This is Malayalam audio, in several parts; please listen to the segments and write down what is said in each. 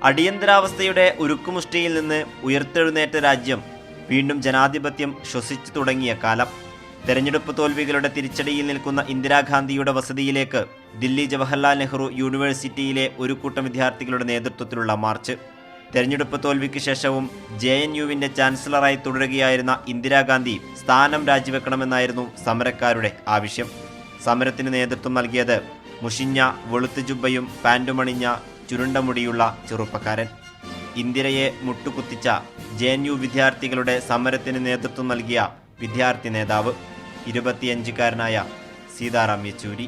അടിയന്തരാവസ്ഥയുടെ ഉരുക്കുമുഷ്ടിയിൽ നിന്ന് ഉയർത്തെഴുന്നേറ്റ രാജ്യം വീണ്ടും ജനാധിപത്യം ശ്വസിച്ചു തുടങ്ങിയ കാലം. തെരഞ്ഞെടുപ്പ് തോൽവികളുടെ തിരിച്ചടിയിൽ നിൽക്കുന്ന ഇന്ദിരാഗാന്ധിയുടെ വസതിയിലേക്ക് ദില്ലി ജവഹർലാൽ നെഹ്റു യൂണിവേഴ്സിറ്റിയിലെ ഒരു കൂട്ടം വിദ്യാർത്ഥികളുടെ നേതൃത്വത്തിലുള്ള മാർച്ച്. തെരഞ്ഞെടുപ്പ് തോൽവിക്ക് ശേഷവും JNUവിൻ്റെ ചാൻസലറായി തുടരുകയായിരുന്ന ഇന്ദിരാഗാന്ധി സ്ഥാനം രാജിവെക്കണമെന്നായിരുന്നു സമരക്കാരുടെ ആവശ്യം. സമരത്തിന് നേതൃത്വം നൽകിയത് മുഷിഞ്ഞ വെളുത്ത ജുബ്ബയും പാൻറ്റുമണിഞ്ഞ ചുരുണ്ട മുടിയുള്ള ചെറുപ്പക്കാരൻ. ഇന്ദിരയെ മുട്ടുകുത്തിച്ച JNU വിദ്യാർത്ഥികളുടെ സമരത്തിന് നേതൃത്വം നൽകിയ വിദ്യാർത്ഥി നേതാവ് 25-കാരനായ സീതാറാം യെച്ചൂരി.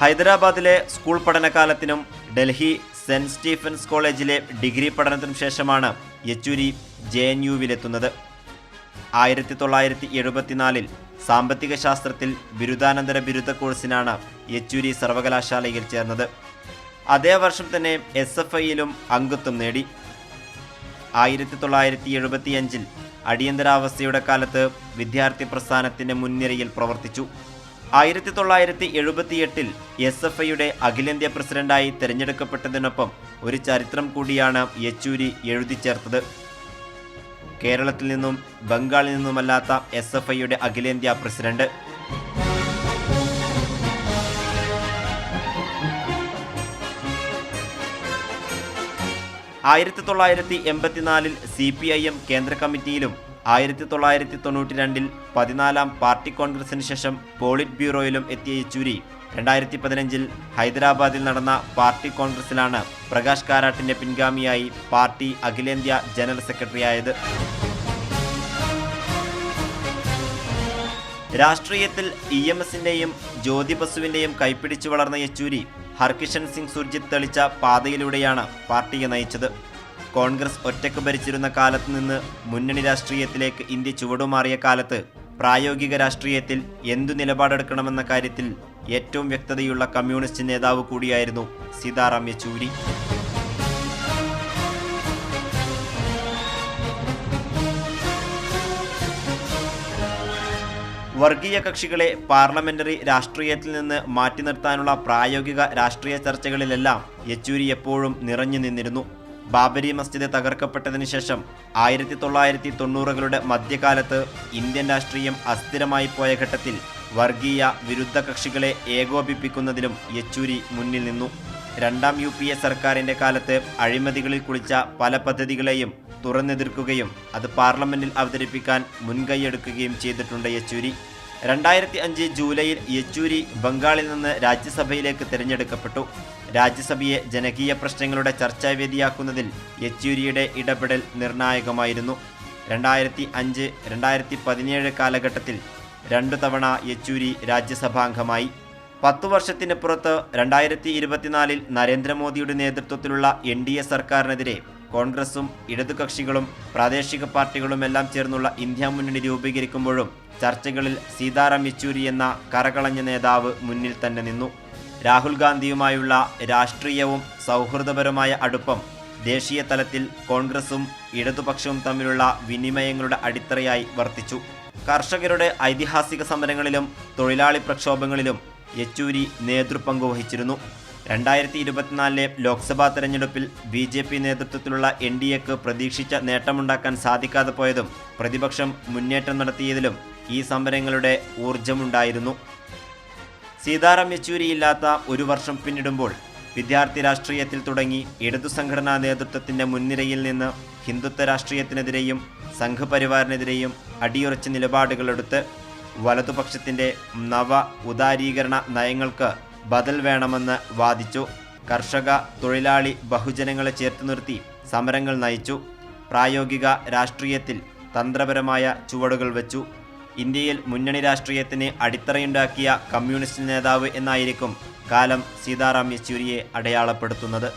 ഹൈദരാബാദിലെ സ്കൂൾ പഠനകാലത്തിനും ഡൽഹി സെന്റ് സ്റ്റീഫൻസ് കോളേജിലെ ഡിഗ്രി പഠനത്തിനും ശേഷമാണ് യെച്ചൂരി JNUവിലെത്തുന്നത്. 1974-ൽ സാമ്പത്തിക ശാസ്ത്രത്തിൽ ബിരുദാനന്തര ബിരുദ കോഴ്സിനാണ് യെച്ചൂരി സർവകലാശാലയിൽ ചേർന്നത്. അതേ വർഷം തന്നെ SFIയിലും അംഗത്വം നേടി. 1975-ൽ അടിയന്തരാവസ്ഥയുടെ കാലത്ത് വിദ്യാർത്ഥി പ്രസ്ഥാനത്തിൻ്റെ മുൻനിരയിൽ പ്രവർത്തിച്ചു. 1978-ൽ SFIയുടെ അഖിലേന്ത്യാ പ്രസിഡന്റായി തിരഞ്ഞെടുക്കപ്പെട്ടതിനൊപ്പം ഒരു ചരിത്രം കൂടിയാണ് യെച്ചൂരി എഴുതിച്ചേർത്തത്. കേരളത്തിൽ നിന്നും ബംഗാളിൽ നിന്നുമല്ലാത്ത SFIയുടെ അഖിലേന്ത്യാ പ്രസിഡന്റ്. ആയിരത്തി 1984-ൽ CPIM കേന്ദ്ര കമ്മിറ്റിയിലും 1992-ൽ 14-ാം പാർട്ടി കോൺഗ്രസിന് ശേഷം പോളിറ്റ് ബ്യൂറോയിലും എത്തിയ യെച്ചൂരി 2015-ൽ ഹൈദരാബാദിൽ നടന്ന പാർട്ടി കോൺഗ്രസിലാണ് പ്രകാശ് കാരാട്ടിന്റെ പിൻഗാമിയായി പാർട്ടി അഖിലേന്ത്യാ ജനറൽ സെക്രട്ടറിയായത്. രാഷ്ട്രീയത്തിൽ EMSന്റെയും ജ്യോതി ബസുവിന്റെയും കൈപ്പിടിച്ചു വളർന്ന യെച്ചൂരി ഹർകിഷൻ സിംഗ് സുർജിത്ത് തെളിച്ച പാതയിലൂടെയാണ് പാർട്ടിയെ നയിച്ചത്. കോൺഗ്രസ് ഒറ്റയ്ക്ക് ഭരിച്ചിരുന്ന കാലത്ത് നിന്ന് മുന്നണി രാഷ്ട്രീയത്തിലേക്ക് ഇന്ത്യ ചുവടുമാറിയ കാലത്ത് പ്രായോഗിക രാഷ്ട്രീയത്തിൽ എന്തു നിലപാടെടുക്കണമെന്ന കാര്യത്തിൽ ഏറ്റവും വ്യക്തതയുള്ള കമ്മ്യൂണിസ്റ്റ് നേതാവ് കൂടിയായിരുന്നു സീതാറാം യെച്ചൂരി. വർഗീയ കക്ഷികളെ പാർലമെന്ററി രാഷ്ട്രീയത്തിൽ നിന്ന് മാറ്റി നിർത്താനുള്ള പ്രായോഗിക രാഷ്ട്രീയ ചർച്ചകളിലെല്ലാം യെച്ചൂരി എപ്പോഴും നിറഞ്ഞു നിന്നിരുന്നു. ബാബരി മസ്ജിദ് തകർക്കപ്പെട്ടതിന് ശേഷം 1990-കളുടെ മധ്യകാലത്ത് ഇന്ത്യൻ രാഷ്ട്രീയം അസ്ഥിരമായി പോയ ഘട്ടത്തിൽ വർഗീയ വിരുദ്ധ കക്ഷികളെ ഏകോപിപ്പിക്കുന്നതിലും യെച്ചൂരി മുന്നിൽ നിന്നു. രണ്ടാം UPA സർക്കാരിൻ്റെ കാലത്ത് അഴിമതികളിൽ കുളിച്ച പല പദ്ധതികളെയും തുറന്നെതിർക്കുകയും അത് പാർലമെന്റിൽ അവതരിപ്പിക്കാൻ മുൻകൈയെടുക്കുകയും ചെയ്തിട്ടുണ്ട് യെച്ചൂരി. 2005 ജൂലൈയിൽ യെച്ചൂരി ബംഗാളിൽ നിന്ന് രാജ്യസഭയിലേക്ക് തിരഞ്ഞെടുക്കപ്പെട്ടു. രാജ്യസഭയെ ജനകീയ പ്രശ്നങ്ങളുടെ ചർച്ചാവേദിയാക്കുന്നതിൽ യെച്ചൂരിയുടെ ഇടപെടൽ നിർണായകമായിരുന്നു. 2005-2017 കാലഘട്ടത്തിൽ 2 തവണ യെച്ചൂരി രാജ്യസഭാംഗമായി. 10 വർഷത്തിനപ്പുറത്ത് 2024-ൽ നരേന്ദ്രമോദിയുടെ നേതൃത്വത്തിലുള്ള NDA സർക്കാരിനെതിരെ കോൺഗ്രസും ഇടതുകക്ഷികളും പ്രാദേശിക പാർട്ടികളുമെല്ലാം ചേർന്നുള്ള ഇന്ത്യ മുന്നണി രൂപീകരിക്കുമ്പോഴും ചർച്ചകളിൽ സീതാറാം യെച്ചൂരി എന്ന കറകളഞ്ഞ നേതാവ് മുന്നിൽ തന്നെ നിന്നു. രാഹുൽ ഗാന്ധിയുമായുള്ള രാഷ്ട്രീയവും സൗഹൃദപരമായ അടുപ്പം ദേശീയ തലത്തിൽ കോൺഗ്രസും ഇടതുപക്ഷവും തമ്മിലുള്ള വിനിമയങ്ങളുടെ അടിത്തറയായി വർത്തിച്ചു. കർഷകരുടെ ഐതിഹാസിക സമരങ്ങളിലും തൊഴിലാളി പ്രക്ഷോഭങ്ങളിലും യെച്ചൂരി നേതൃപങ്ക് വഹിച്ചിരുന്നു. 2024-ലെ ലോക്സഭാ തെരഞ്ഞെടുപ്പിൽ BJP നേതൃത്വത്തിലുള്ള NDAക്ക് പ്രതീക്ഷിച്ച നേട്ടമുണ്ടാക്കാൻ സാധിക്കാതെ പോയതും പ്രതിപക്ഷം മുന്നേറ്റം നടത്തിയതിലും ഈ സമരങ്ങളുടെ ഊർജമുണ്ടായിരുന്നു. സീതാറാം യെച്ചൂരിയില്ലാത്ത ഒരു വർഷം പിന്നിടുമ്പോൾ വിദ്യാർത്ഥി രാഷ്ട്രീയത്തിൽ തുടങ്ങി ഇടതു സംഘടനാ നേതൃത്വത്തിൻ്റെ മുൻനിരയിൽ നിന്ന് ഹിന്ദുത്വ രാഷ്ട്രീയത്തിനെതിരെയും സംഘപരിവാറിനെതിരെയും അടിയുറച്ച നിലപാടുകളെടുത്ത് വലതുപക്ഷത്തിൻ്റെ നവ ഉദാരീകരണ നയങ്ങൾക്ക് ബദൽ വേണമെന്ന് വാദിച്ചു. കർഷക, തൊഴിലാളി, ബഹുജനങ്ങളെ ചേർത്ത് നിർത്തി സമരങ്ങൾ നയിച്ചു. പ്രായോഗിക രാഷ്ട്രീയത്തിൽ തന്ത്രപരമായ ചുവടുകൾ വെച്ചു. ഇന്ത്യയിൽ മുന്നണി രാഷ്ട്രീയത്തിന് അടിത്തറയുണ്ടാക്കിയ കമ്മ്യൂണിസ്റ്റ് നേതാവ് എന്നായിരിക്കും കാലം സീതാറാം യെച്ചൂരിയെ അടയാളപ്പെടുത്തുന്നത്.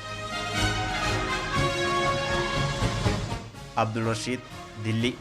അബ്ദുൾ റഷീദ്, ദില്ലി.